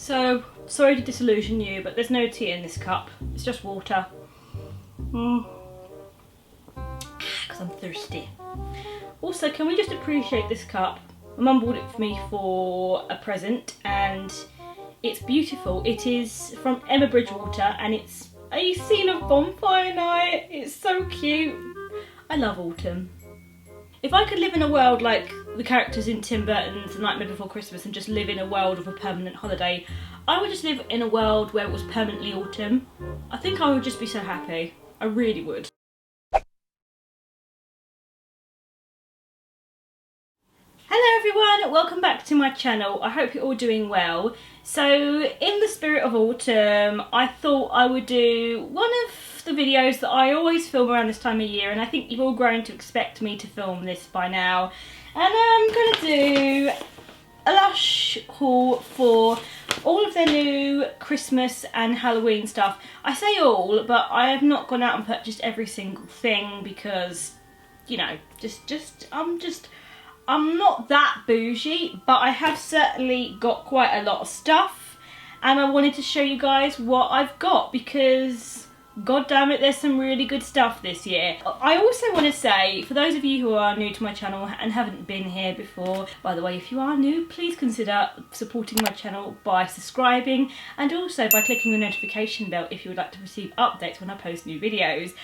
So, sorry to disillusion you, but there's no tea in this cup. It's just water. Because I'm thirsty. Also, can we just appreciate this cup? My mum bought it for me for a present and it's beautiful. It is from Emma Bridgewater and it's a scene of bonfire night. It's so cute. I love autumn. If I could live in a world like the characters in Tim Burton's The Nightmare Before Christmas and just live in a world of a permanent holiday, I would just live in a world where it was permanently autumn. I think I would just be so happy. I really would. Hello everyone, welcome back to my channel. I hope you're all doing well. So in the spirit of autumn, I thought I would do one of the videos that I always film around this time of year, and I think you've all grown to expect me to film this by now. And I'm going to do a Lush haul for all of their new Christmas and Halloween stuff. I say all, but I have not gone out and purchased every single thing because, you know, I'm not that bougie, but I have certainly got quite a lot of stuff and I wanted to show you guys what I've got because god damn it, there's some really good stuff this year. I also want to say, for those of you who are new to my channel and haven't been here before, by the way, if you are new, please consider supporting my channel by subscribing and also by clicking the notification bell if you would like to receive updates when I post new videos.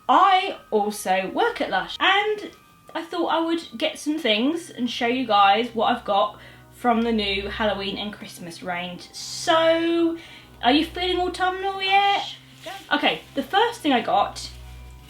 I also work at Lush and I thought I would get some things and show you guys what I've got from the new Halloween and Christmas range. So, are you feeling autumnal yet? Okay, the first thing I got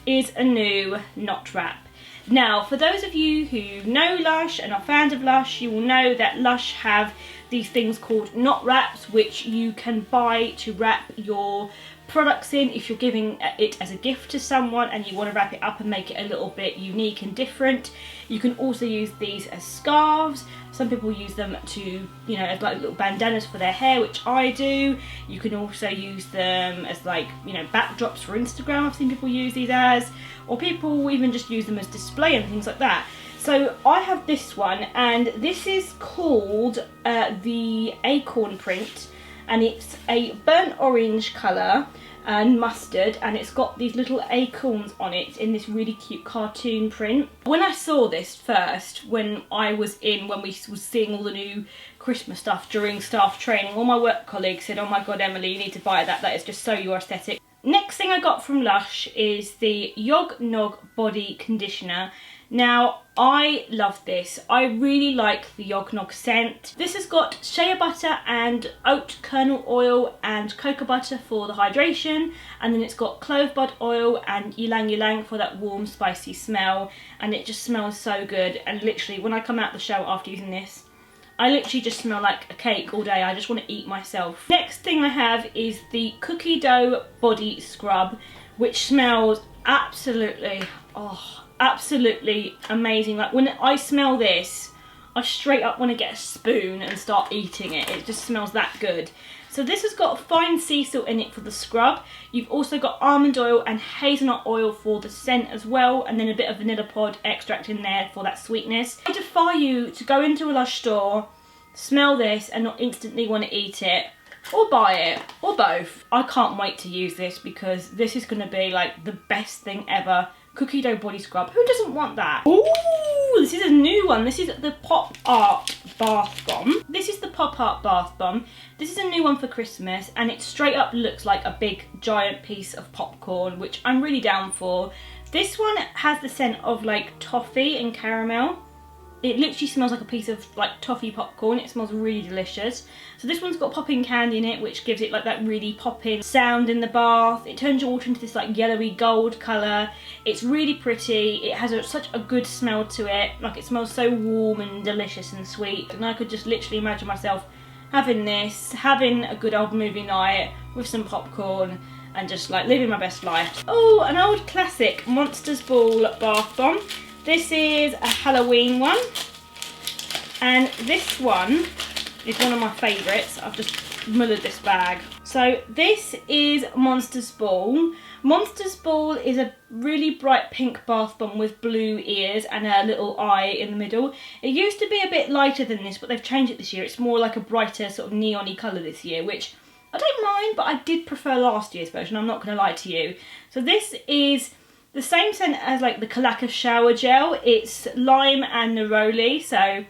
is a new knot wrap. Now, for those of you who know Lush and are fans of Lush, you will know that Lush have these things called knot wraps, which you can buy to wrap your products in if you're giving it as a gift to someone and you want to wrap it up and make it a little bit unique and different. You can also use these as scarves. Some people use them to, you know, as like little bandanas for their hair, which I do. You can also use them as like, you know, backdrops for Instagram. I've seen people use these as, or people even just use them as display and things like that. So I have this one, and this is called the Acorn print, and it's a burnt orange colour and mustard, and it's got these little acorns on it in this really cute cartoon print. When I saw this first, when we was seeing all the new Christmas stuff during staff training, all my work colleagues said, oh my god Emily, you need to buy that, that is just so your aesthetic. Next thing I got from Lush is the Yog Nog Body Conditioner. Now, I love this. I really like the Yog Nog scent. This has got shea butter and oat kernel oil and cocoa butter for the hydration, and then it's got clove bud oil and ylang ylang for that warm spicy smell, and it just smells so good. And literally when I come out the shower after using this, I literally just smell like a cake all day. I just want to eat myself. Next thing I have is the Cookie Dough Body Scrub, which smells absolutely, absolutely amazing. Like when I smell this, I straight up want to get a spoon and start eating it. It just smells that good. So this has got fine sea salt in it for the scrub. You've also got almond oil and hazelnut oil for the scent as well, and then a bit of vanilla pod extract in there for that sweetness. I defy you to go into a Lush store, smell this and not instantly want to eat it, or buy it, or both. I can't wait to use this because this is going to be like the best thing ever. Cookie Dough Body Scrub. Who doesn't want that? Ooh, this is a new one. This is the Pop Art Bath Bomb. This is the Pop Art Bath Bomb. This is a new one for Christmas, and it straight up looks like a big giant piece of popcorn, which I'm really down for. This one has the scent of like toffee and caramel. It literally smells like a piece of like toffee popcorn. It smells really delicious. So this one's got popping candy in it, which gives it like that really popping sound in the bath. It turns your water into this like yellowy gold colour. It's really pretty. It has such a good smell to it. Like it smells so warm and delicious and sweet. And I could just literally imagine myself having this, having a good old movie night with some popcorn and just like living my best life. Oh, an old classic Monsters Ball Bath Bomb. This is a Halloween one, and this one It's one of my favourites. I've just mullered this bag. So this is Monsters Ball. Monsters Ball is a really bright pink bath bomb with blue ears and a little eye in the middle. It used to be a bit lighter than this, but they've changed it this year. It's more like a brighter sort of neon-y colour this year, which I don't mind, but I did prefer last year's version, I'm not going to lie to you. So this is the same scent as like the Kalaka shower gel. It's lime and neroli, so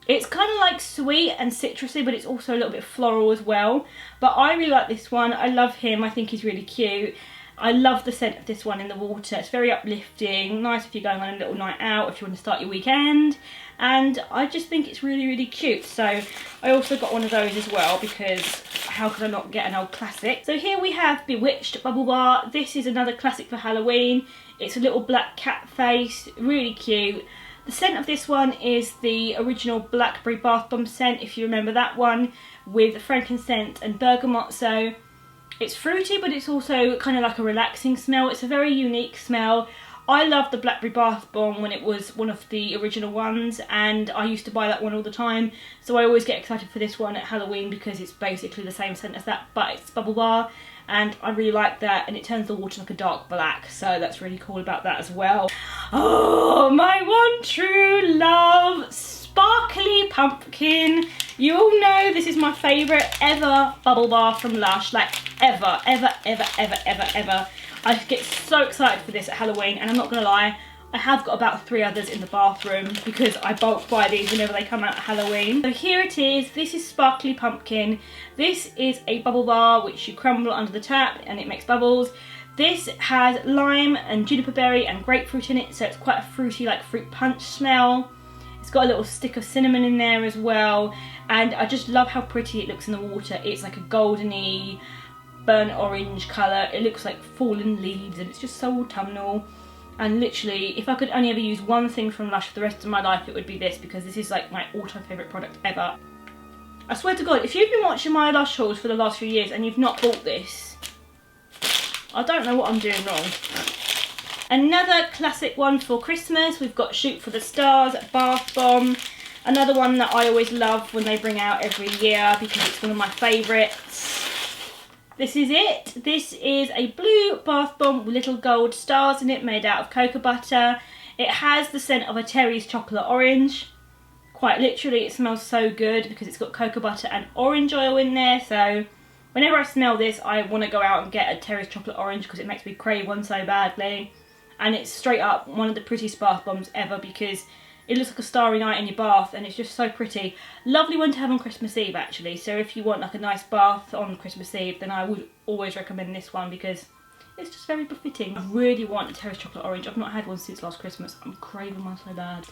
it's kind of like sweet and citrusy, but it's also a little bit floral as well. But I really like this one. I love him. I think he's really cute. I love the scent of this one in the water. It's very uplifting, nice if you're going on a little night out, if you want to start your weekend. And I just think it's really, really cute. So I also got one of those as well, because how could I not get an old classic? So here we have Bewitched Bubble Bar. This is another classic for Halloween. It's a little black cat face, really cute. The scent of this one is the original Blackberry bath bomb scent, if you remember that one, with frankincense and bergamot. So it's fruity, but it's also kind of like a relaxing smell. It's a very unique smell. I loved the Blackberry bath bomb when it was one of the original ones, and I used to buy that one all the time. So I always get excited for this one at Halloween because it's basically the same scent as that, but it's bubble bar. And I really like that, and it turns the water like a dark black, so that's really cool about that as well. Oh, my one true love, Sparkly Pumpkin. You all know this is my favourite ever bubble bar from Lush, like ever, ever, ever, ever, ever, ever. I get so excited for this at Halloween, and I'm not going to lie, I have got about 3 others in the bathroom because I bulk buy these whenever they come out at Halloween. So here it is. This is Sparkly Pumpkin. This is a bubble bar which you crumble under the tap and it makes bubbles. This has lime and juniper berry and grapefruit in it, so it's quite a fruity, like fruit punch smell. It's got a little stick of cinnamon in there as well, and I just love how pretty it looks in the water. It's like a goldeny, burnt orange colour. It looks like fallen leaves, and it's just so autumnal. And literally, if I could only ever use one thing from Lush for the rest of my life, it would be this, because this is like my all-time favourite product ever. I swear to God, if you've been watching my Lush hauls for the last few years and you've not bought this, I don't know what I'm doing wrong. Another classic one for Christmas, we've got Shoot for the Stars Bath Bomb. Another one that I always love when they bring out every year because it's one of my favourites. This is it. This is a blue bath bomb with little gold stars in it, made out of cocoa butter. It has the scent of a Terry's chocolate orange. Quite literally, it smells so good because it's got cocoa butter and orange oil in there. So whenever I smell this, I want to go out and get a Terry's chocolate orange because it makes me crave one so badly. And it's straight up one of the prettiest bath bombs ever because it looks like a starry night in your bath and it's just so pretty. Lovely one to have on Christmas Eve actually, so if you want like a nice bath on Christmas Eve, then I would always recommend this one because it's just very befitting. I really want a Terrace Chocolate Orange. I've not had one since last Christmas. I'm craving one so bad.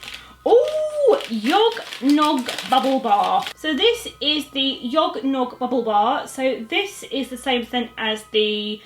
Oh, Yog Nog Bubble Bar. So this is the Yog Nog Bubble Bar. So this is the same scent as the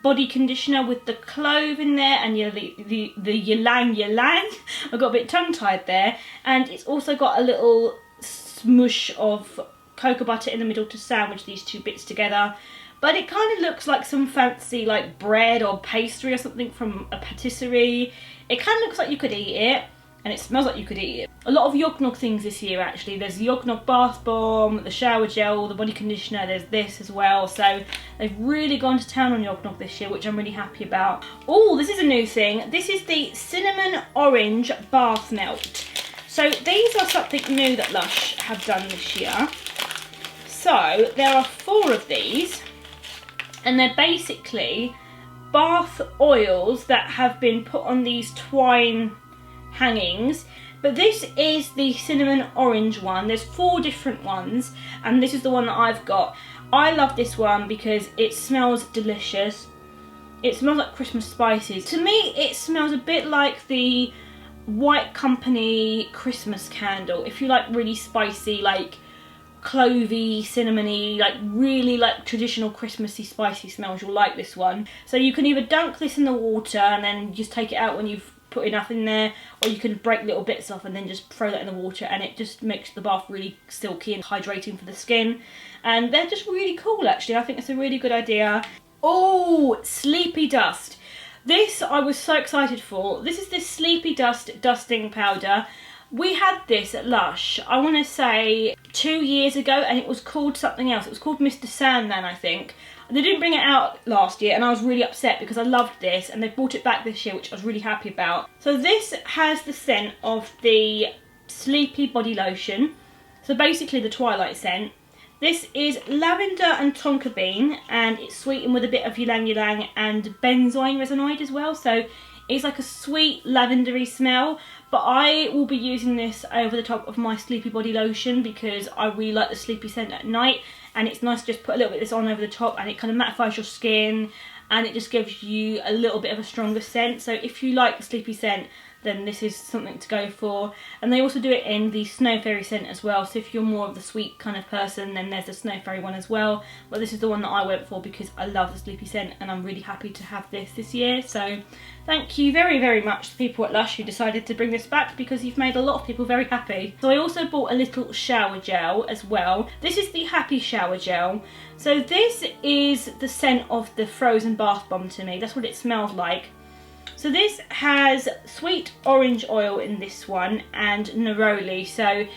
body conditioner with the clove in there and the ylang ylang. I got a bit tongue tied there, and it's also got a little smush of cocoa butter in the middle to sandwich these two bits together. But it kind of looks like some fancy like bread or pastry or something from a patisserie. It kind of looks like you could eat it, and it smells like you could eat it. A lot of Yog Nog things this year actually. There's the Yog Nog bath bomb, the shower gel, the body conditioner, there's this as well. So they've really gone to town on Yog Nog this year, which I'm really happy about. Oh, this is a new thing. This is the cinnamon orange bath melt. So these are something new that Lush have done this year. So there are 4 of these, and they're basically bath oils that have been put on these twine hangings. But this is the cinnamon orange one. There's 4 different ones, and this is the one that I've got. I love this one because it smells delicious. It smells like Christmas spices. To me, it smells a bit like the White Company Christmas candle. If you like really spicy, like clovey, cinnamony, like really like traditional Christmassy spicy smells, you'll like this one. So you can either dunk this in the water and then just take it out when you've put enough in there, or you can break little bits off and then just throw that in the water, and it just makes the bath really silky and hydrating for the skin. And they're just really cool actually. I think it's a really good idea. Oh, Sleepy Dust. This I was so excited for. This is the Sleepy Dust dusting powder. We had this at Lush, I want to say 2 years ago, and it was called something else. It was called Mr. Sandman, I think. They didn't bring it out last year, and I was really upset because I loved this, and they brought it back this year, which I was really happy about. So this has the scent of the Sleepy body lotion, so basically the Twilight scent. This is lavender and tonka bean, and it's sweetened with a bit of ylang ylang and benzoin resinoid as well, so it's like a sweet lavendery smell. But I will be using this over the top of my Sleepy body lotion because I really like the sleepy scent at night, and it's nice to just put a little bit of this on over the top, and it kind of mattifies your skin, and it just gives you a little bit of a stronger scent. So if you like the sleepy scent, then this is something to go for. And they also do it in the Snow Fairy scent as well, so if you're more of the sweet kind of person, then there's the Snow Fairy one as well. But this is the one that I went for because I love the sleepy scent, and I'm really happy to have this year. So thank you very, very much to the people at Lush who decided to bring this back, because you've made a lot of people very happy. So I also bought a little shower gel as well. This is the Happy Shower Gel. So this is the scent of the frozen bath bomb to me. That's what it smells like. So this has sweet orange oil in this one and neroli, so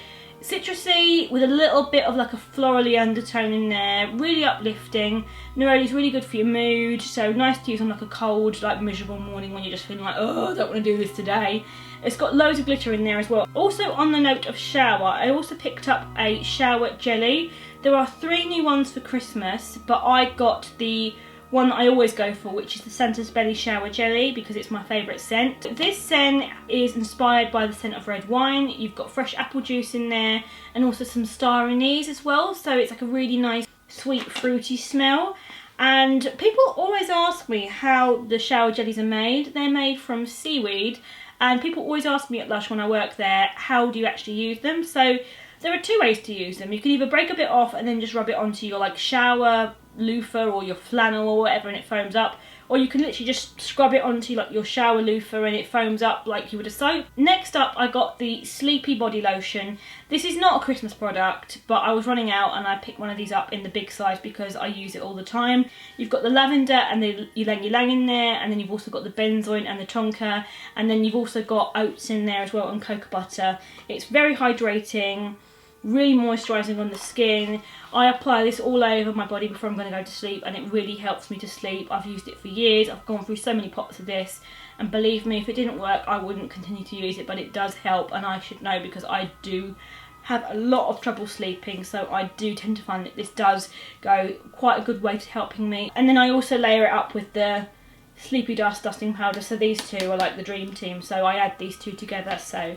citrusy with a little bit of like a florally undertone in there, really uplifting. Neroli is really good for your mood, so nice to use on like a cold, like miserable morning when you're just feeling like, oh, I don't want to do this today. It's got loads of glitter in there as well. Also on the note of shower, I also picked up a shower jelly. There are 3 new ones for Christmas, but I got the one that I always go for, which is the Santa's Belly Shower Jelly, because it's my favourite scent. This scent is inspired by the scent of red wine. You've got fresh apple juice in there, and also some star anise as well, so it's like a really nice sweet fruity smell. And people always ask me how the shower jellies are made. They're made from seaweed, and people always ask me at Lush when I work there, how do you actually use them? So there are 2 ways to use them. You can either break a bit off and then just rub it onto your like shower loofah or your flannel or whatever, and it foams up, or you can literally just scrub it onto like your shower loofah and it foams up like you would a soap. Next up, I got the Sleepy body lotion. This is not a Christmas product, but I was running out and I picked one of these up in the big size because I use it all the time. You've got the lavender and the ylang ylang in there, and then you've also got the benzoin and the tonka, and then you've also got oats in there as well, and cocoa butter. It's very hydrating, really moisturising on the skin. I apply this all over my body before I'm going to go to sleep, and it really helps me to sleep. I've used it for years. I've gone through so many pots of this, and believe me, if it didn't work I wouldn't continue to use it, but it does help, and I should know because I do have a lot of trouble sleeping, so I do tend to find that this does go quite a good way to helping me. And then I also layer it up with the Sleepy Dust dusting powder, so these 2 are like the dream team, so I add these 2 together. So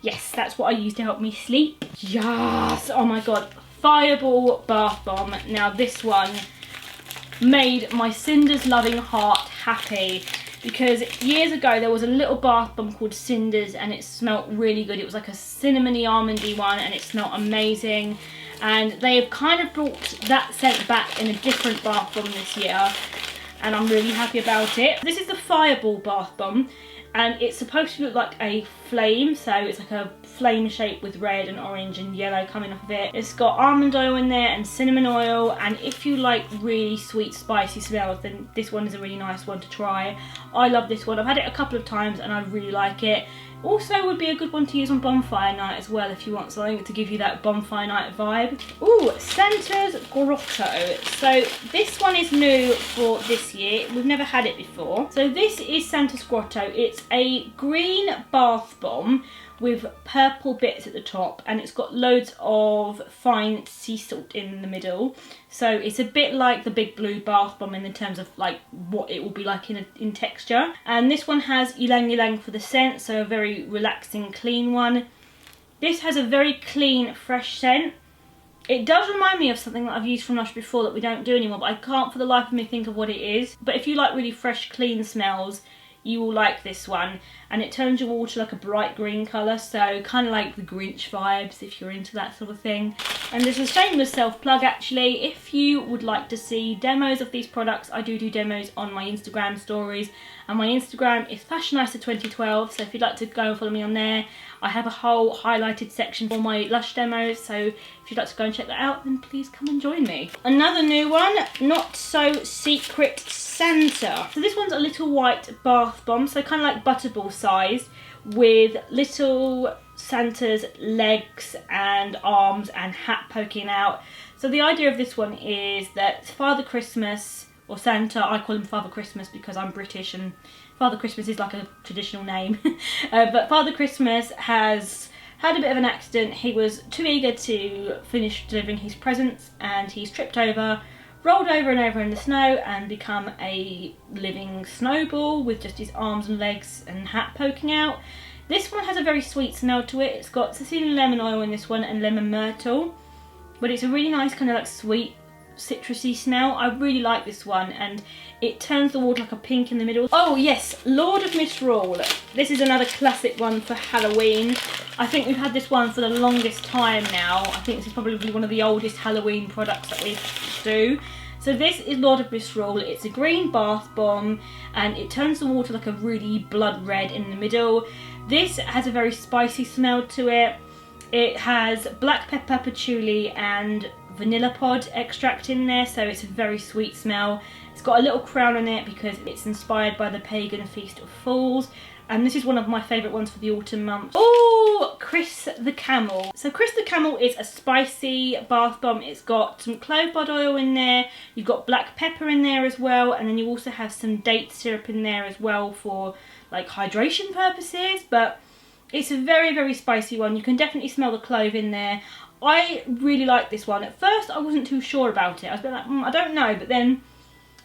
yes, that's what I use to help me sleep. Yes! Oh my god. Fireball Bath Bomb. Now this one made my Cinders loving heart happy, because years ago there was a little bath bomb called Cinders, and it smelt really good. It was like a cinnamony almondy one, and it smelled amazing. And they have kind of brought that scent back in a different bath bomb this year, and I'm really happy about it. This is the Fireball Bath Bomb, and it's supposed to look like a flame, so it's like a flame shape with red and orange and yellow coming off of it. It's got almond oil in there and cinnamon oil, and if you like really sweet spicy smells, then this one is a really nice one to try. I love this one. I've had it a couple of times and I really like it. Also would be a good one to use on bonfire night as well, if you want something to give you that bonfire night vibe. Ooh, Santa's Grotto. So this one is new for this year. We've never had it before. So this is Santa's Grotto. It's a green bath bomb with purple bits at the top, and it's got loads of fine sea salt in the middle. So it's a bit like the big blue bath bomb in terms of like what it will be like in texture. And this one has ylang ylang for the scent, so a very relaxing, clean one. This has a very clean, fresh scent. It does remind me of something that I've used from Lush before that we don't do anymore, but I can't for the life of me think of what it is. But if you like really fresh, clean smells, you will like this one, and it turns your water like a bright green colour, so kind of like the Grinch vibes if you're into that sort of thing. And there's a shameless self-plug actually. If you would like to see demos of these products, I do demos on my Instagram stories, and my Instagram is Fashioneyesta 2012, so if you'd like to go and follow me on there, I have a whole highlighted section for my Lush demos, so if you'd like to go and check that out, then please come and join me. Another new one, Not So Secret Santa. So this one's a little white bath bomb, so kind of like butterball sized, with little Santa's legs and arms and hat poking out. So the idea of this one is that Father Christmas, or Santa, I call him Father Christmas because I'm British and Father Christmas is like a traditional name. But Father Christmas has had a bit of an accident. He was too eager to finish delivering his presents and he's tripped over, rolled over and over in the snow and become a living snowball with just his arms and legs and hat poking out. This one has a very sweet smell to it. It's got Sicilian lemon oil in this one and lemon myrtle. But it's a really nice kind of like sweet citrusy smell. I really like this one, and it turns the water like a pink in the middle. Oh yes, Lord of Misrule. This is another classic one for Halloween. I think we've had this one for the longest time now. I think this is probably one of the oldest Halloween products that we do. So this is Lord of Misrule. It's a green bath bomb and it turns the water like a really blood red in the middle. This has a very spicy smell to it. It has black pepper, patchouli and vanilla pod extract in there, so it's a very sweet smell. It's got a little crown on it because it's inspired by the pagan Feast of Fools, and this is one of my favourite ones for the autumn months. Oh, Chris the Camel. So Chris the Camel is a spicy bath bomb. It's got some clove bud oil in there, you've got black pepper in there as well, and then you also have some date syrup in there as well for like hydration purposes, but it's a very, very spicy one. You can definitely smell the clove in there. I really like this one. At first I wasn't too sure about it. I was a bit like, I don't know, but then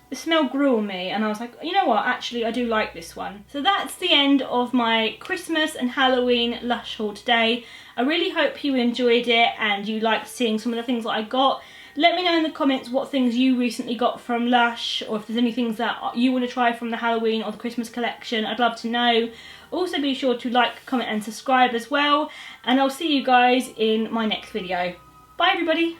the smell grew on me and I was like, you know what, actually I do like this one. So that's the end of my Christmas and Halloween Lush haul today. I really hope you enjoyed it and you liked seeing some of the things that I got. Let me know in the comments what things you recently got from Lush, or if there's any things that you want to try from the Halloween or the Christmas collection. I'd love to know. Also be sure to like, comment and subscribe as well, and I'll see you guys in my next video. Bye everybody!